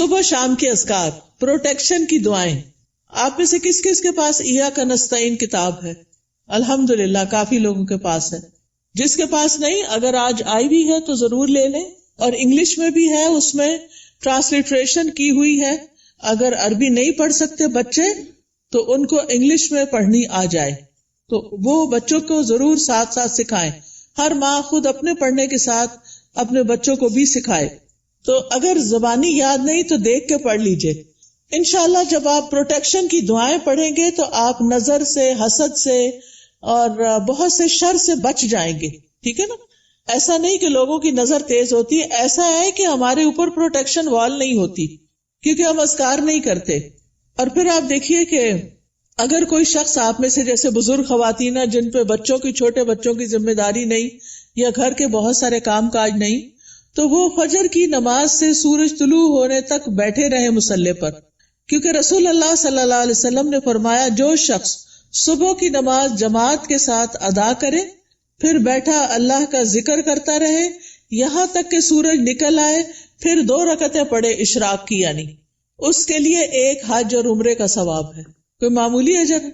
صبح شام کے اذکار، پروٹیکشن کی دعائیں. آپ میں سے کس کس کے پاس ایاک نستعین کتاب ہے؟ الحمدللہ کافی لوگوں کے پاس ہے. جس کے پاس نہیں، اگر آج آئی بھی ہے تو ضرور لے لیں. اور انگلش میں بھی ہے، اس میں ٹرانسلیٹریشن کی ہوئی ہے. اگر عربی نہیں پڑھ سکتے بچے تو ان کو انگلش میں پڑھنی آ جائے تو وہ بچوں کو ضرور ساتھ ساتھ سکھائیں. ہر ماں خود اپنے پڑھنے کے ساتھ اپنے بچوں کو بھی سکھائے. تو اگر زبانی یاد نہیں تو دیکھ کے پڑھ لیجئے. انشاءاللہ جب آپ پروٹیکشن کی دعائیں پڑھیں گے تو آپ نظر سے، حسد سے اور بہت سے شر سے بچ جائیں گے. ٹھیک ہے نا؟ ایسا نہیں کہ لوگوں کی نظر تیز ہوتی ہے، ایسا ہے کہ ہمارے اوپر پروٹیکشن وال نہیں ہوتی کیونکہ ہم اذکار نہیں کرتے. اور پھر آپ دیکھیے کہ اگر کوئی شخص آپ میں سے جیسے بزرگ خواتین ہیں جن پہ بچوں کی، چھوٹے بچوں کی ذمہ داری نہیں یا گھر کے بہت سارے کام کاج نہیں، تو وہ فجر کی نماز سے سورج طلوع ہونے تک بیٹھے رہے مصلی پر. کیونکہ رسول اللہ صلی اللہ علیہ وسلم نے فرمایا جو شخص صبح کی نماز جماعت کے ساتھ ادا کرے پھر بیٹھا اللہ کا ذکر کرتا رہے یہاں تک کہ سورج نکل آئے، پھر 2 رکعتیں پڑھے اشراق کی، یعنی اس کے لیے ایک حج اور عمرے کا ثواب ہے. کوئی معمولی اجر ہے؟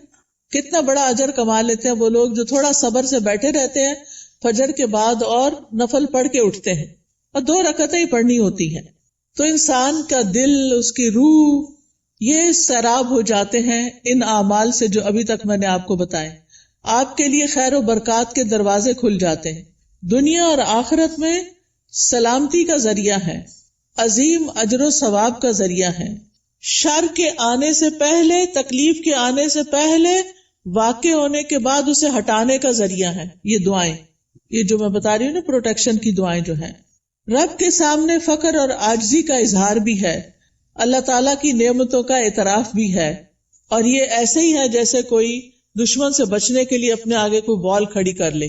کتنا بڑا اجر کما لیتے ہیں وہ لوگ جو تھوڑا صبر سے بیٹھے رہتے ہیں فجر کے بعد اور نفل پڑھ کے اٹھتے ہیں، اور 2 رکعتیں ہی پڑھنی ہوتی ہیں. تو انسان کا دل، اس کی روح، یہ سیراب ہو جاتے ہیں ان اعمال سے جو ابھی تک میں نے آپ کو بتائے. آپ کے لیے خیر و برکات کے دروازے کھل جاتے ہیں، دنیا اور آخرت میں سلامتی کا ذریعہ ہے، عظیم اجر و ثواب کا ذریعہ ہے، شر کے آنے سے پہلے، تکلیف کے آنے سے پہلے، واقع ہونے کے بعد اسے ہٹانے کا ذریعہ ہے. یہ دعائیں، یہ جو میں بتا رہی ہوں نا پروٹیکشن کی دعائیں جو ہیں، رب کے سامنے فقر اور عاجزی کا اظہار بھی ہے، اللہ تعالیٰ کی نعمتوں کا اعتراف بھی ہے. اور یہ ایسے ہی ہے جیسے کوئی دشمن سے بچنے کے لیے اپنے آگے کوئی وال کھڑی کر لے.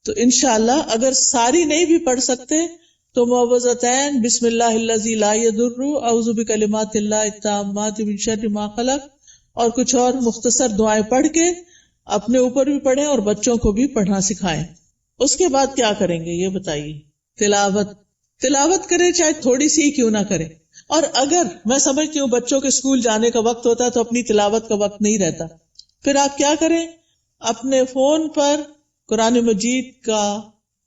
تو انشاءاللہ اگر ساری نہیں بھی پڑھ سکتے تو معوذتین، بسم اللہ الذی لا یضر، اعوذ بکلمات اللہ التامات من شر ما خلق، اور کچھ اور مختصر دعائیں پڑھ کے اپنے اوپر بھی پڑھیں اور بچوں کو بھی پڑھنا سکھائیں. اس کے بعد کیا کریں گے یہ بتائیے؟ تلاوت کریں، چاہے تھوڑی سی کیوں نہ کریں. اور اگر میں سمجھتی ہوں بچوں کے اسکول جانے کا وقت ہوتا ہے تو اپنی تلاوت کا وقت نہیں رہتا، پھر آپ کیا کریں؟ اپنے فون پر قرآن مجید کا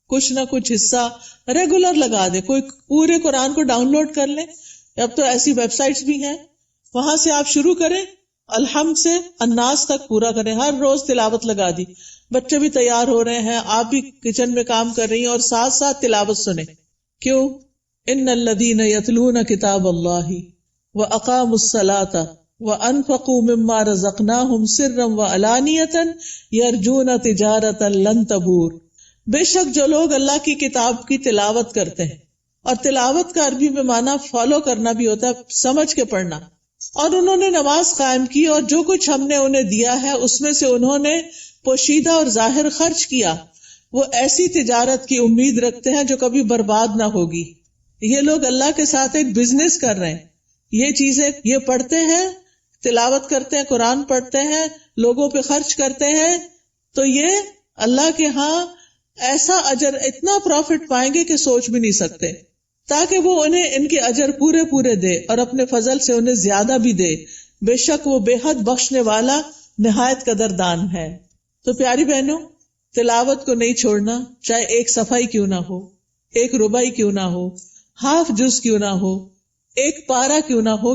کچھ نہ کچھ حصہ ریگولر لگا دیں. کوئی پورے قرآن کو ڈاؤن لوڈ کر لیں، اب تو ایسی ویب سائٹس بھی ہیں، وہاں سے آپ شروع کریں، الحمد سے الناس تک پورا کریں. ہر روز تلاوت لگا دی، بچے بھی تیار ہو رہے ہیں، آپ بھی کچن میں کام کر رہی ہیں اور ساتھ ساتھ تلاوت سنیں. کیوں؟ ان الذین یتلون کتاب اللہ واقاموا الصلاۃ وانفقوا مما رزقناہم سرا وعلانیۃ یرجون تجارۃ لن تبور. بے شک جو لوگ اللہ کی کتاب کی تلاوت کرتے ہیں، اور تلاوت کا عربی میں معنی فالو کرنا بھی ہوتا ہے، سمجھ کے پڑھنا، اور انہوں نے نماز قائم کی اور جو کچھ ہم نے انہیں دیا ہے اس میں سے انہوں نے پوشیدہ اور ظاہر خرچ کیا، وہ ایسی تجارت کی امید رکھتے ہیں جو کبھی برباد نہ ہوگی. یہ لوگ اللہ کے ساتھ ایک بزنس کر رہے ہیں. یہ چیزیں یہ پڑھتے ہیں، تلاوت کرتے ہیں، قرآن پڑھتے ہیں، لوگوں پہ خرچ کرتے ہیں، تو یہ اللہ کے ہاں ایسا اجر، اتنا پروفٹ پائیں گے کہ سوچ بھی نہیں سکتے، تاکہ وہ انہیں ان کے اجر پورے پورے دے اور اپنے فضل سے انہیں زیادہ بھی دے. بے شک وہ بے حد بخشنے والا نہایت قدردان ہے. تو پیاری بہنوں، تلاوت کو نہیں چھوڑنا، چاہے ایک صفحہ ہی کیوں نہ ہو، ایک ربع ہی کیوں نہ ہو، ہاف جز کیوں نہ ہو، ایک پارہ کیوں نہ ہو.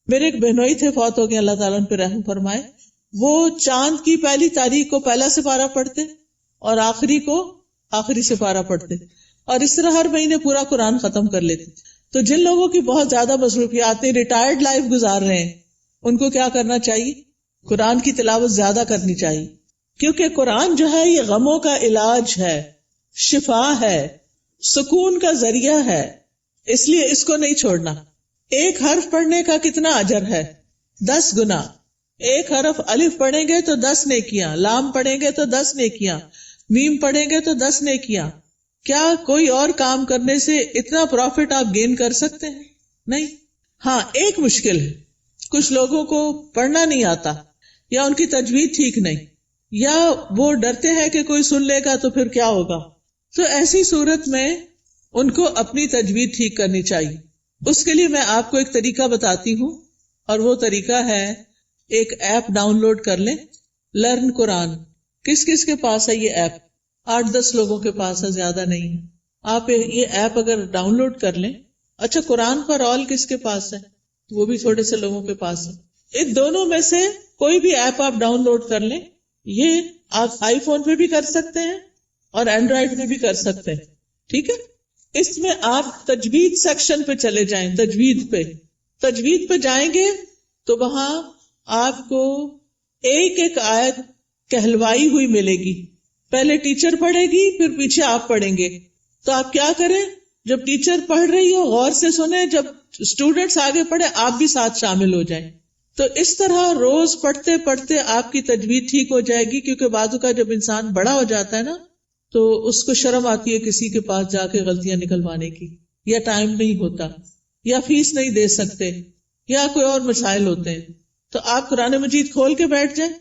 میرے ایک بہنوئی تھے، فوت ہو گئے، اللہ تعالیٰ ان پہ رحم فرمائے. وہ چاند کی پہلی تاریخ کو پہلا سپارہ پڑھتے اور آخری کو آخری سپارہ پڑھتے، اور اس طرح ہر مہینے پورا قرآن ختم کر لیتے. تو جن لوگوں کی بہت زیادہ مصروفیات ہیں، ریٹائرڈ لائف گزار رہے ہیں، ان کو کیا کرنا چاہیے؟ قرآن کی تلاوت زیادہ کرنی چاہیے، کیونکہ قرآن جو ہے یہ غموں کا علاج ہے، شفا ہے، سکون کا ذریعہ ہے، اس لیے اس کو نہیں چھوڑنا. ایک حرف پڑھنے کا کتنا اجر ہے؟ 10 گنا. ایک حرف الف پڑھیں گے تو 10 نیکیاں، لام پڑھیں گے تو 10 نیکیاں، میم پڑھیں گے تو 10 نیکیاں. کیا کوئی اور کام کرنے سے اتنا پروفٹ آپ گین کر سکتے ہیں؟ نہیں. ہاں ایک مشکل ہے، کچھ لوگوں کو پڑھنا نہیں آتا، یا ان کی تجوید ٹھیک نہیں، یا وہ ڈرتے ہیں کہ کوئی سن لے گا تو پھر کیا ہوگا. تو ایسی صورت میں ان کو اپنی تجوید ٹھیک کرنی چاہیے. اس کے لیے میں آپ کو ایک طریقہ بتاتی ہوں، اور وہ طریقہ ہے ایک ایپ ڈاؤن لوڈ کر لیں، لرن قرآن. کس کس کے پاس ہے یہ ایپ؟ 8-10 لوگوں کے پاس ہے، زیادہ نہیں ہے. آپ یہ ایپ اگر ڈاؤن لوڈ کر لیں. اچھا، قرآن پر آل کس کے پاس ہے؟ وہ بھی تھوڑے سے لوگوں کے پاس ہے. ان دونوں میں سے کوئی بھی ایپ آپ ڈاؤن لوڈ کر لیں. یہ آپ آئی فون پہ بھی کر سکتے ہیں اور اینڈرائڈ پہ بھی کر سکتے ہیں. ٹھیک ہے، اس میں آپ تجوید سیکشن پہ چلے جائیں. تجوید پہ جائیں گے تو وہاں آپ کو ایک ایک آیت کہلوائی ہوئی ملے گی. پہلے ٹیچر پڑھے گی، پھر پیچھے آپ پڑھیں گے. تو آپ کیا کریں، جب ٹیچر پڑھ رہی ہو غور سے سنیں، جب اسٹوڈنٹس آگے پڑھے آپ بھی ساتھ شامل ہو جائیں. تو اس طرح روز پڑھتے پڑھتے آپ کی تجوید ٹھیک ہو جائے گی. کیونکہ بعض کا جب انسان بڑا ہو جاتا ہے نا، تو اس کو شرم آتی ہے کسی کے پاس جا کے غلطیاں نکلوانے کی، یا ٹائم نہیں ہوتا، یا فیس نہیں دے سکتے، یا کوئی اور مسائل ہوتے ہیں. تو آپ قرآن مجید کھول کے بیٹھ جائیں،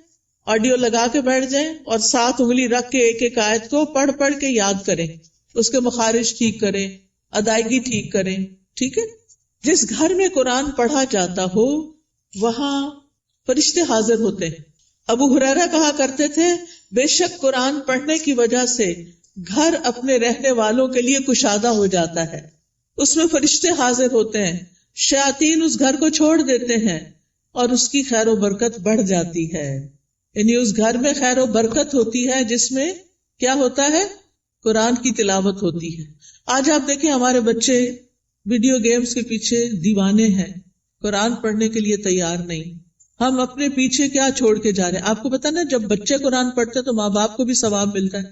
آڈیو لگا کے بیٹھ جائیں، اور 7 انگلی رکھ کے ایک ایک آیت کو پڑھ پڑھ کے یاد کریں، اس کے مخارج ٹھیک کریں، ادائیگی ٹھیک کریں. ٹھیک ہے، جس گھر میں قرآن پڑھا جاتا ہو وہاں فرشتے حاضر ہوتے ہیں. ابو ہریرہ کہا کرتے تھے، بے شک قرآن پڑھنے کی وجہ سے گھر اپنے رہنے والوں کے لیے کشادہ ہو جاتا ہے. اس میں فرشتے حاضر ہوتے ہیں، شیاطین اس گھر کو چھوڑ دیتے ہیں اور اس کی خیر و برکت بڑھ جاتی ہے. یعنی اس گھر میں خیر و برکت ہوتی ہے جس میں کیا ہوتا ہے، قرآن کی تلاوت ہوتی ہے. آج آپ دیکھیں ہمارے بچے ویڈیو گیمز کے پیچھے دیوانے ہیں، قرآن پڑھنے کے لیے تیار نہیں. ہم اپنے پیچھے کیا چھوڑ کے جا رہے ہیں؟ آپ کو پتا نا، جب بچے قرآن پڑھتے تو ماں باپ کو بھی ثواب ملتا ہے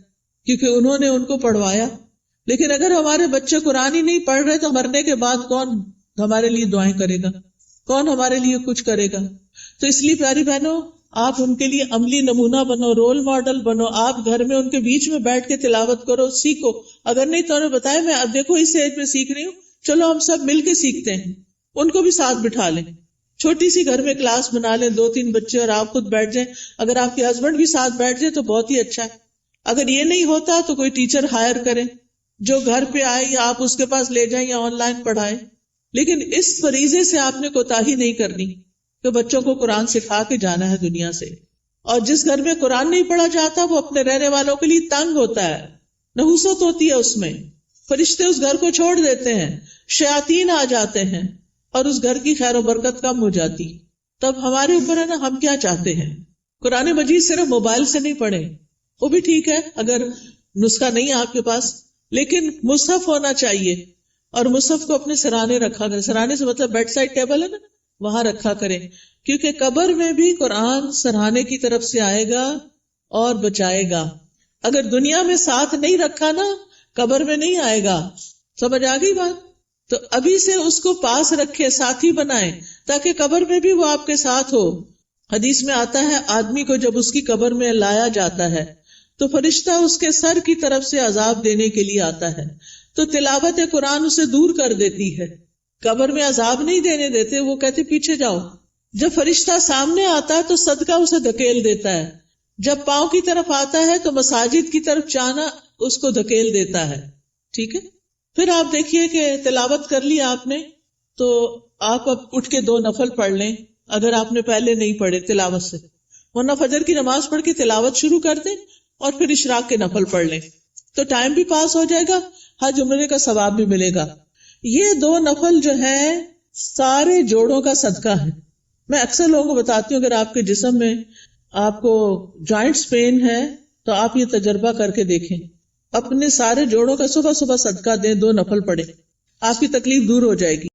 کیونکہ انہوں نے ان کو پڑھوایا. لیکن اگر ہمارے بچے قرآن ہی نہیں پڑھ رہے تو مرنے کے بعد کون ہمارے لیے دعائیں کرے گا، کون ہمارے لیے کچھ کرے گا؟ تو اس لیے پیاری بہنوں، آپ ان کے لیے عملی نمونہ بنو، رول ماڈل بنو. آپ گھر میں ان کے بیچ میں بیٹھ کے تلاوت کرو، سیکھو. اگر نہیں تو انہیں بتایا، میں اب دیکھو اس ایج میں سیکھ رہی ہوں، چلو ہم سب مل کے سیکھتے ہیں. ان کو بھی ساتھ بٹھا لیں، چھوٹی سی گھر میں کلاس بنا لیں، 2-3 بچے اور آپ خود بیٹھ جائیں. اگر آپ کے ہسبینڈ بھی ساتھ بیٹھ جائے تو بہت ہی اچھا ہے. اگر یہ نہیں ہوتا تو کوئی ٹیچر ہائر کریں جو گھر پہ آئے، یا آپ اس کے پاس لے جائیں یا آن لائن پڑھائیں. لیکن اس فریضے سے آپ نے کوتاہی نہیں کرنی کہ بچوں کو قرآن سکھا کے جانا ہے دنیا سے. اور جس گھر میں قرآن نہیں پڑھا جاتا وہ اپنے رہنے والوں کے لیے تنگ ہوتا ہے، نحوست ہوتی ہے اس میں. فرشتے اس گھر کو چھوڑ دیتے ہیں، شیاطین آ جاتے ہیں اور اس گھر کی خیر و برکت کم ہو جاتی. تب ہمارے اوپر ہے نا، ہم کیا چاہتے ہیں. قرآن مجید صرف موبائل سے نہیں پڑھیں، وہ بھی ٹھیک ہے اگر نسخہ نہیں ہے آپ کے پاس، لیکن مصحف ہونا چاہیے. اور مصحف کو اپنے سرانے رکھا کریں. سرانے سے مطلب بیڈ سائڈ ٹیبل ہے نا، وہاں رکھا کریں. کیونکہ قبر میں بھی قرآن سرہانے کی طرف سے آئے گا اور بچائے گا. اگر دنیا میں ساتھ نہیں رکھا نا، قبر میں نہیں آئے گا. سمجھ آ گئی بات؟ تو ابھی سے اس کو پاس رکھے، ساتھی بنائیں تاکہ قبر میں بھی وہ آپ کے ساتھ ہو. حدیث میں آتا ہے، آدمی کو جب اس کی قبر میں لایا جاتا ہے تو فرشتہ اس کے سر کی طرف سے عذاب دینے کے لیے آتا ہے، تو تلاوت قرآن اسے دور کر دیتی ہے. قبر میں عذاب نہیں دینے دیتے، وہ کہتے پیچھے جاؤ. جب فرشتہ سامنے آتا ہے تو صدقہ اسے دھکیل دیتا ہے. جب پاؤں کی طرف آتا ہے تو مساجد کی طرف جانا اس کو دھکیل دیتا ہے. ٹھیک ہے، پھر آپ دیکھیے کہ تلاوت کر لی آپ نے، تو آپ اب اٹھ کے 2 نفل پڑھ لیں اگر آپ نے پہلے نہیں پڑھے تلاوت سے، ورنہ فجر کی نماز پڑھ کے تلاوت شروع کر دیں اور پھر اشراق کے نفل پڑھ لیں. تو ٹائم بھی پاس ہو جائے گا، حج عمرے کا ثواب بھی ملے گا. یہ 2 نفل جو ہیں سارے جوڑوں کا صدقہ ہے. میں اکثر لوگوں کو بتاتی ہوں، اگر آپ کے جسم میں آپ کو جوائنٹس پین ہے تو آپ یہ تجربہ کر کے دیکھیں، اپنے سارے جوڑوں کا صبح صبح صدقہ دیں، 2 نفل پڑھیں، آپ کی تکلیف دور ہو جائے گی.